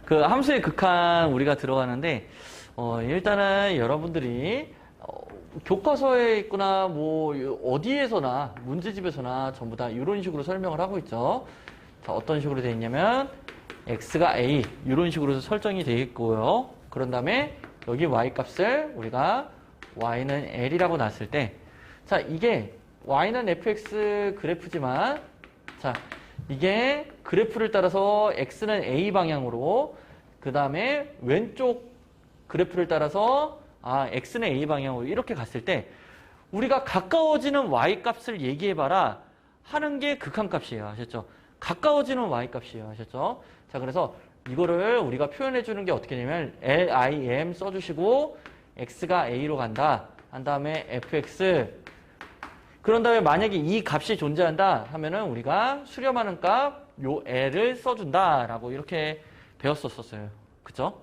그 함수의 극한 우리가 들어가는데 일단은 여러분들이 교과서에 있거나 뭐 어디에서나 문제집에서나 전부 다 이런 식으로 설명을 하고 있죠. 자, 어떤 식으로 되어 있냐면 x가 a 이런 식으로 설정이 되어 있고요. 그런 다음에 여기 y 값을 우리가 y는 l이라고 놨을 때, 자, 이게 y는 fx 그래프지만, 자, 이게 그래프를 따라서 x는 a 방향으로, 그 다음에 왼쪽 그래프를 따라서 x는 a 방향으로 이렇게 갔을 때 우리가 가까워지는 y 값을 얘기해봐라 하는 게 극한값이에요. 아셨죠? 가까워지는 y 값이에요. 아셨죠? 자, 그래서 이거를 우리가 표현해주는 게 어떻게 되냐면 lim 써주시고 x가 a로 간다 한 다음에 fx, 그런 다음에 만약에 이 값이 존재한다 하면은 우리가 수렴하는 값 요 l을 써준다 라고 이렇게 배웠었어요. 그쵸?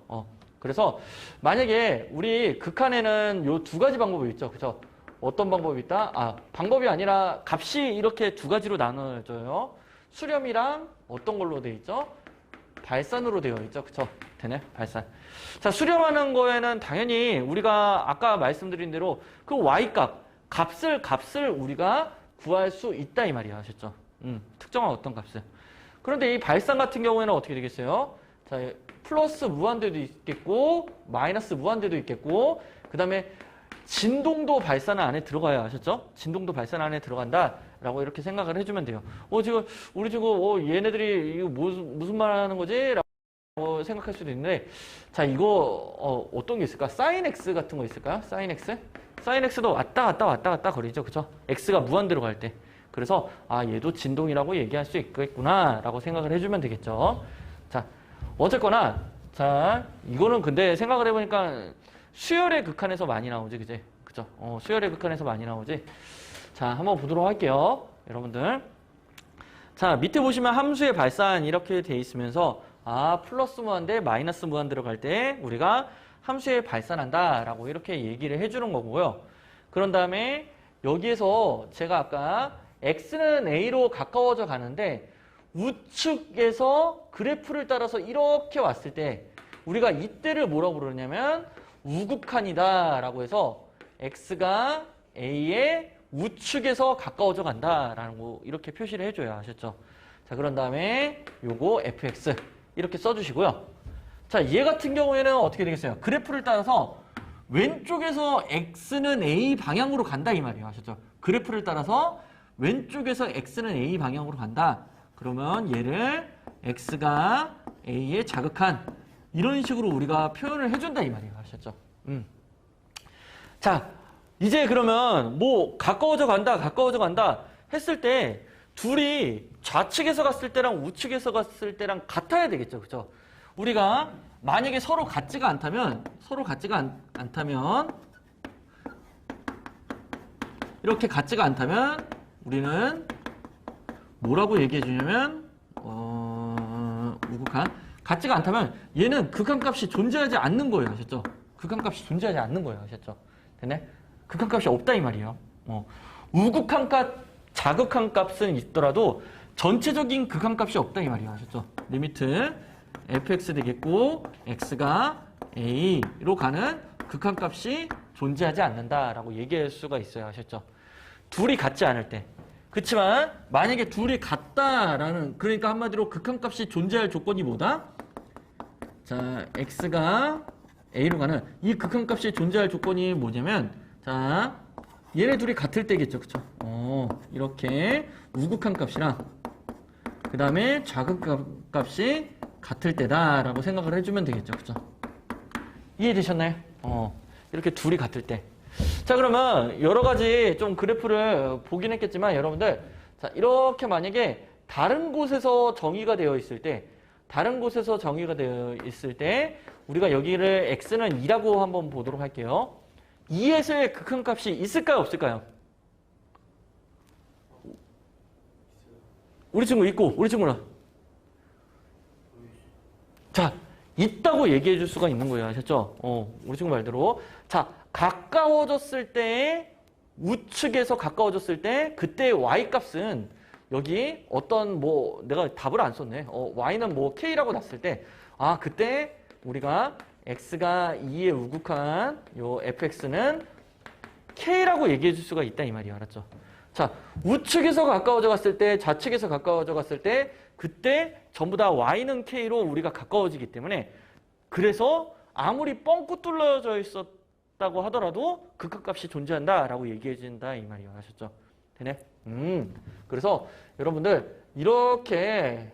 그래서 만약에 우리 극한에는 요 두 가지 방법이 있죠. 그죠? 어떤 방법이 있다? 방법이 아니라 값이 이렇게 두 가지로 나눠져요. 수렴이랑 어떤 걸로 되어 있죠? 발산으로 되어 있죠. 그쵸? 되네? 발산. 자, 수렴하는 거에는 당연히 우리가 아까 말씀드린 대로 그 값을 우리가 구할 수 있다 이 말이야. 아셨죠? 특정한 어떤 값을. 그런데 이 발산 같은 경우에는 어떻게 되겠어요? 자, 플러스 무한대도 있겠고 마이너스 무한대도 있겠고, 그 다음에 진동도 발산 안에 들어가야, 아셨죠? 진동도 발산 안에 들어간다 라고 이렇게 생각을 해주면 돼요. 우리 지금 얘네들이 이거 무슨 말 하는 거지? 라고 생각할 수도 있는데, 자, 이거 어떤 게 있을까? 사인 x 같은 거 있을까요? 사인 x? 사인 x도 왔다 갔다 거리죠. 그죠? x가 무한대로 갈 때. 그래서 얘도 진동이라고 얘기할 수 있겠구나 라고 생각을 해주면 되겠죠. 자, 어쨌거나, 자, 이거는 근데 생각을 해보니까 수열의 극한에서 많이 나오지, 그지? 그죠? 수열의 극한에서 많이 나오지. 자, 한번 보도록 할게요. 여러분들. 자, 밑에 보시면 함수의 발산 이렇게 돼 있으면서, 플러스 무한대, 마이너스 무한대로 갈 때 우리가 함수의 발산한다 라고 이렇게 얘기를 해주는 거고요. 그런 다음에 여기에서 제가 아까 x는 a로 가까워져 가는데 우측에서 그래프를 따라서 이렇게 왔을 때 우리가 이때를 뭐라고 부르냐면 우극한이다 라고 해서 x가 a의 우측에서 가까워져 간다 라고 이렇게 표시를 해줘요. 아셨죠? 자, 그런 다음에 요거 fx 이렇게 써주시고요. 자, 얘 같은 경우에는 어떻게 되겠어요? 그래프를 따라서 왼쪽에서 x는 a 방향으로 간다 이 말이에요. 아셨죠? 그래프를 따라서 왼쪽에서 x는 a 방향으로 간다. 그러면 얘를 x가 a의 자극한 이런 식으로 우리가 표현을 해준다 이 말이에요. 아셨죠? 자, 이제 그러면 뭐 가까워져 간다 했을 때 둘이 좌측에서 갔을 때랑 우측에서 갔을 때랑 같아야 되겠죠. 그죠? 우리가 만약에 서로 같지가 않다면 이렇게 같지가 않다면 우리는 뭐라고 얘기해 주냐면 우극한 같지가 않다면 얘는 극한값이 존재하지 않는 거예요. 아셨죠? 극한값이 존재하지 않는 거예요. 아셨죠? 됐네? 극한값이 없다 이 말이에요. 우극한값, 자극한값은 있더라도 전체적인 극한값이 없다 이 말이에요. 아셨죠? 리미트 fx 되겠고 x가 a로 가는 극한값이 존재하지 않는다라고 얘기할 수가 있어요. 아셨죠? 둘이 같지 않을 때. 그렇지만 만약에 둘이 같다라는, 그러니까 한마디로 극한값이 존재할 조건이 뭐다? 자, x가 a로 가는 이 극한값이 존재할 조건이 뭐냐면, 자, 얘네 둘이 같을 때겠죠. 그쵸? 이렇게 우극한값이랑 그 다음에 자극값이 같을 때다라고 생각을 해주면 되겠죠. 그쵸? 이해되셨나요? 이렇게 둘이 같을 때. 자, 그러면 여러 가지 좀 그래프를 보긴 했겠지만 여러분들, 자, 이렇게 만약에 다른 곳에서 정의가 되어 있을 때 우리가 여기를 x는 2라고 한번 보도록 할게요. 2에서의 극한값이 있을까요? 없을까요? 우리 친구 있고 우리 친구는? 자, 있다고 얘기해 줄 수가 있는 거예요. 아셨죠? 우리 친구 말대로. 자, 가까워졌을 때, 우측에서 가까워졌을 때, 그때 y값은 여기 어떤 내가 답을 안 썼네. y는 k라고 놨을 때, 아, 그때 우리가 x가 2에 우극한 요 fx는 k라고 얘기해 줄 수가 있다 이 말이야. 알았죠? 자, 우측에서 가까워져 갔을 때, 좌측에서 가까워져 갔을 때 그때 전부 다 y는 k로 우리가 가까워지기 때문에 그래서 아무리 뻥긋 뚫려져 있었다고 하더라도 극한값이 존재한다라고 얘기해 준다 이 말이야. 아셨죠? 되네? 그래서 여러분들 이렇게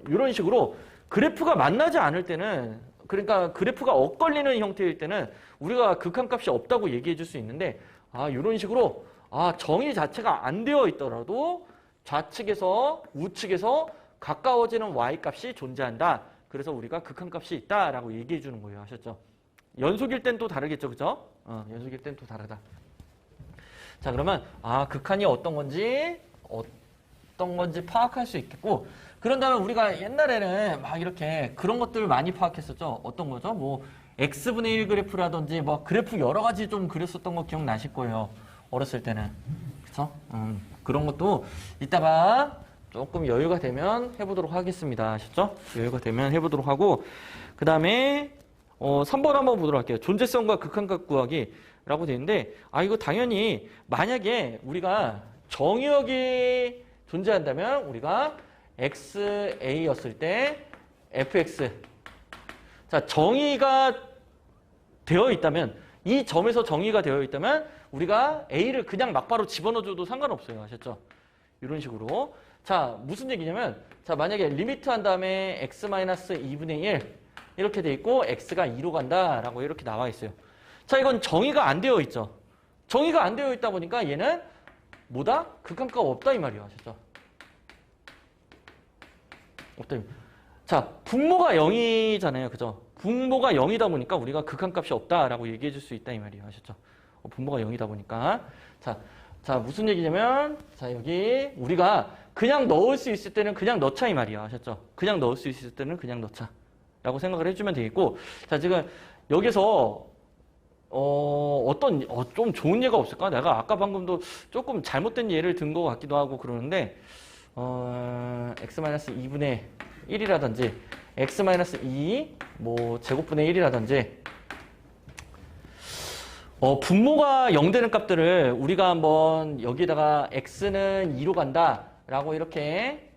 이런 식으로 그래프가 만나지 않을 때는, 그러니까 그래프가 엇걸리는 형태일 때는 우리가 극한값이 없다고 얘기해 줄 수 있는데, 아, 이런 식으로 정의 자체가 안 되어 있더라도 좌측에서 우측에서 가까워지는 y값이 존재한다. 그래서 우리가 극한값이 있다라고 얘기해 주는 거예요. 아셨죠? 연속일 땐 또 다르겠죠. 그죠? 연속일 땐 또 다르다. 자, 그러면 극한이 어떤 건지 파악할 수 있겠고, 그런 다음에 우리가 옛날에는 막 이렇게 그런 것들을 많이 파악했었죠. 어떤 거죠? 뭐 x분의 1 그래프라든지 뭐 그래프 여러 가지 좀 그렸었던 거 기억나실 거예요. 어렸을 때는. 그쵸? 그런 것도 이따가 조금 여유가 되면 해보도록 하겠습니다. 아셨죠? 여유가 되면 해보도록 하고, 그 다음에 3번 한번 보도록 할게요. 존재성과 극한값 구하기라고 되어 있는데, 이거 당연히 만약에 우리가 정의역이 존재한다면 우리가 XA였을 때 fx, 자, 정의가 되어 있다면, 이 점에서 정의가 되어 있다면 우리가 A를 그냥 막바로 집어넣어줘도 상관없어요. 아셨죠? 이런 식으로. 자, 무슨 얘기냐면, 자, 만약에 리미트 한 다음에 x-2분의 1 이렇게 돼 있고 x가 2로 간다라고 이렇게 나와 있어요. 자, 이건 정의가 안 되어 있죠. 정의가 안 되어 있다 보니까 얘는 뭐다? 극한값 없다 이 말이에요. 아셨죠? 없다. 자, 분모가 0이잖아요. 그죠? 분모가 0이다 보니까 우리가 극한값이 없다라고 얘기해 줄 수 있다 이 말이에요. 아셨죠? 분모가 0이다 보니까. 자, 무슨 얘기냐면, 자, 여기 우리가 그냥 넣을 수 있을 때는 그냥 넣자 이 말이야. 아셨죠? 그냥 넣을 수 있을 때는 그냥 넣자 라고 생각을 해주면 되겠고, 자, 지금 여기서 좀 좋은 예가 없을까? 내가 아까 방금도 조금 잘못된 예를 든 것 같기도 하고 그러는데, x-2분의 1이라든지 x-2 뭐 제곱분의 1이라든지 분모가 0 되는 값들을 우리가 한번 여기다가 x는 2로 간다 라고 이렇게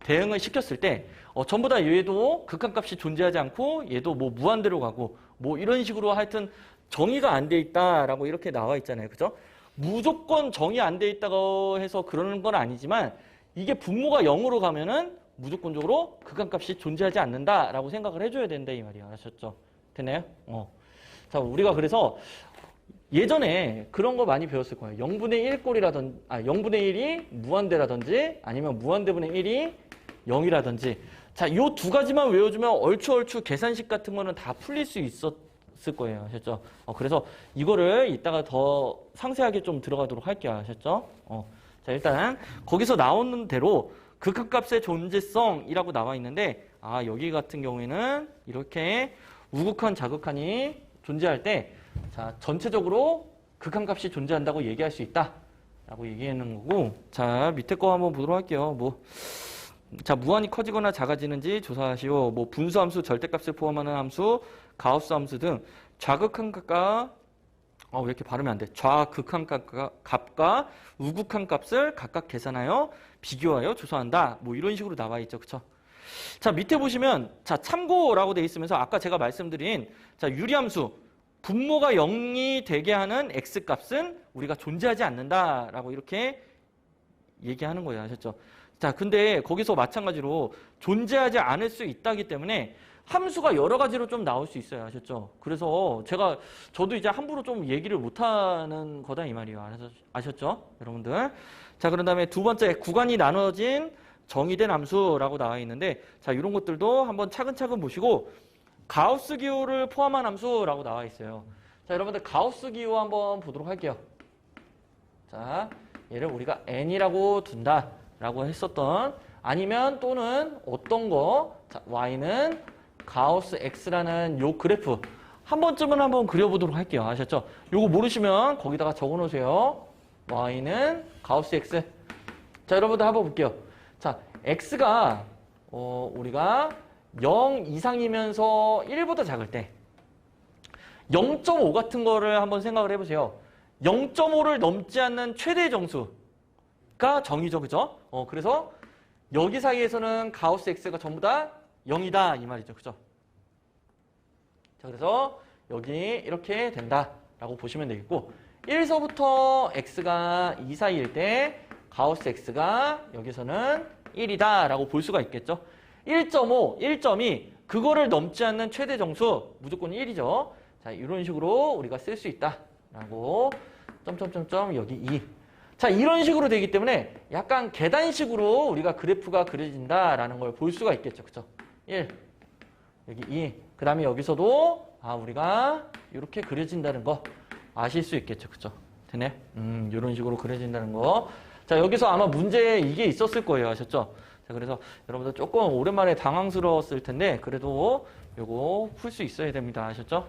대응을 시켰을 때 전부 다 얘도 극한값이 존재하지 않고 얘도 뭐 무한대로 가고 뭐 이런 식으로 하여튼 정의가 안 돼 있다라고 이렇게 나와 있잖아요. 그죠? 무조건 정의 안 돼 있다고 해서 그러는 건 아니지만 이게 분모가 0으로 가면은 무조건적으로 극한값이 존재하지 않는다라고 생각을 해줘야 된다 이 말이야. 아셨죠? 됐나요? 자, 우리가 그래서 예전에 그런 거 많이 배웠을 거예요. 0분의 1 꼴이라든지, 0분의 1이 무한대라든지 아니면 무한대분의 1이 0이라든지. 자, 요 두 가지만 외워주면 얼추 계산식 같은 거는 다 풀릴 수 있었을 거예요. 아셨죠? 그래서 이거를 이따가 더 상세하게 좀 들어가도록 할게요. 아셨죠? 자, 일단 거기서 나오는 대로 극한값의 존재성이라고 나와 있는데, 여기 같은 경우에는 이렇게 우극한 자극한이 존재할 때, 자, 전체적으로 극한값이 존재한다고 얘기할 수 있다 라고 얘기하는 거고, 자, 밑에 거 한번 보도록 할게요. 자, 무한히 커지거나 작아지는지 조사하시오. 분수함수, 절대값을 포함하는 함수, 가우스 함수 등 좌극한값과 왜 이렇게 발음이 안 돼? 좌극한값과 우극한값을 각각 계산하여 비교하여 조사한다. 이런 식으로 나와 있죠. 그쵸? 자, 밑에 보시면, 자, 참고라고 돼 있으면서 아까 제가 말씀드린, 자, 유리함수, 분모가 0이 되게 하는 x값은 우리가 존재하지 않는다라고 이렇게 얘기하는 거예요. 아셨죠? 자, 근데 거기서 마찬가지로 존재하지 않을 수 있다기 때문에 함수가 여러 가지로 좀 나올 수 있어요. 아셨죠? 그래서 저도 이제 함부로 좀 얘기를 못하는 거다 이 말이에요. 아셨죠? 여러분들. 자, 그런 다음에 두 번째, 구간이 나눠진 정의된 함수라고 나와 있는데, 자, 이런 것들도 한번 차근차근 보시고, 가우스 기호를 포함한 함수라고 나와 있어요. 자, 여러분들 가우스 기호 한번 보도록 할게요. 자, 얘를 우리가 n이라고 둔다라고 했었던, 아니면 또는 어떤 거, 자, y는 가우스 x라는 요 그래프 한 번쯤은 한번 그려보도록 할게요. 아셨죠? 요거 모르시면 거기다가 적어놓으세요. y는 가우스 x. 자, 여러분들 한번 볼게요. 자, x가 우리가 0 이상이면서 1보다 작을 때 0.5 같은 거를 한번 생각을 해보세요. 0.5를 넘지 않는 최대 정수가 정의죠. 그죠? 그래서 여기 사이에서는 가우스 x가 전부 다 0이다 이 말이죠. 그죠? 자, 그래서 여기 이렇게 된다라고 보시면 되겠고 1서부터 x가 2 사이일 때 가우스 x가 여기서는 1이다 라고 볼 수가 있겠죠. 1.5, 1.2 그거를 넘지 않는 최대 정수 무조건 1이죠. 자, 이런 식으로 우리가 쓸 수 있다 라고 점점점점 여기 2. 자, 이런 식으로 되기 때문에 약간 계단식으로 우리가 그래프가 그려진다라는 걸 볼 수가 있겠죠. 그쵸? 1, 여기 2. 그 다음에 여기서도 우리가 이렇게 그려진다는 거 아실 수 있겠죠. 그쵸? 되네? 이런 식으로 그려진다는 거. 자, 여기서 아마 문제에 이게 있었을 거예요. 아셨죠? 자, 그래서 여러분들 조금 오랜만에 당황스러웠을 텐데 그래도 요거 풀 수 있어야 됩니다. 아셨죠?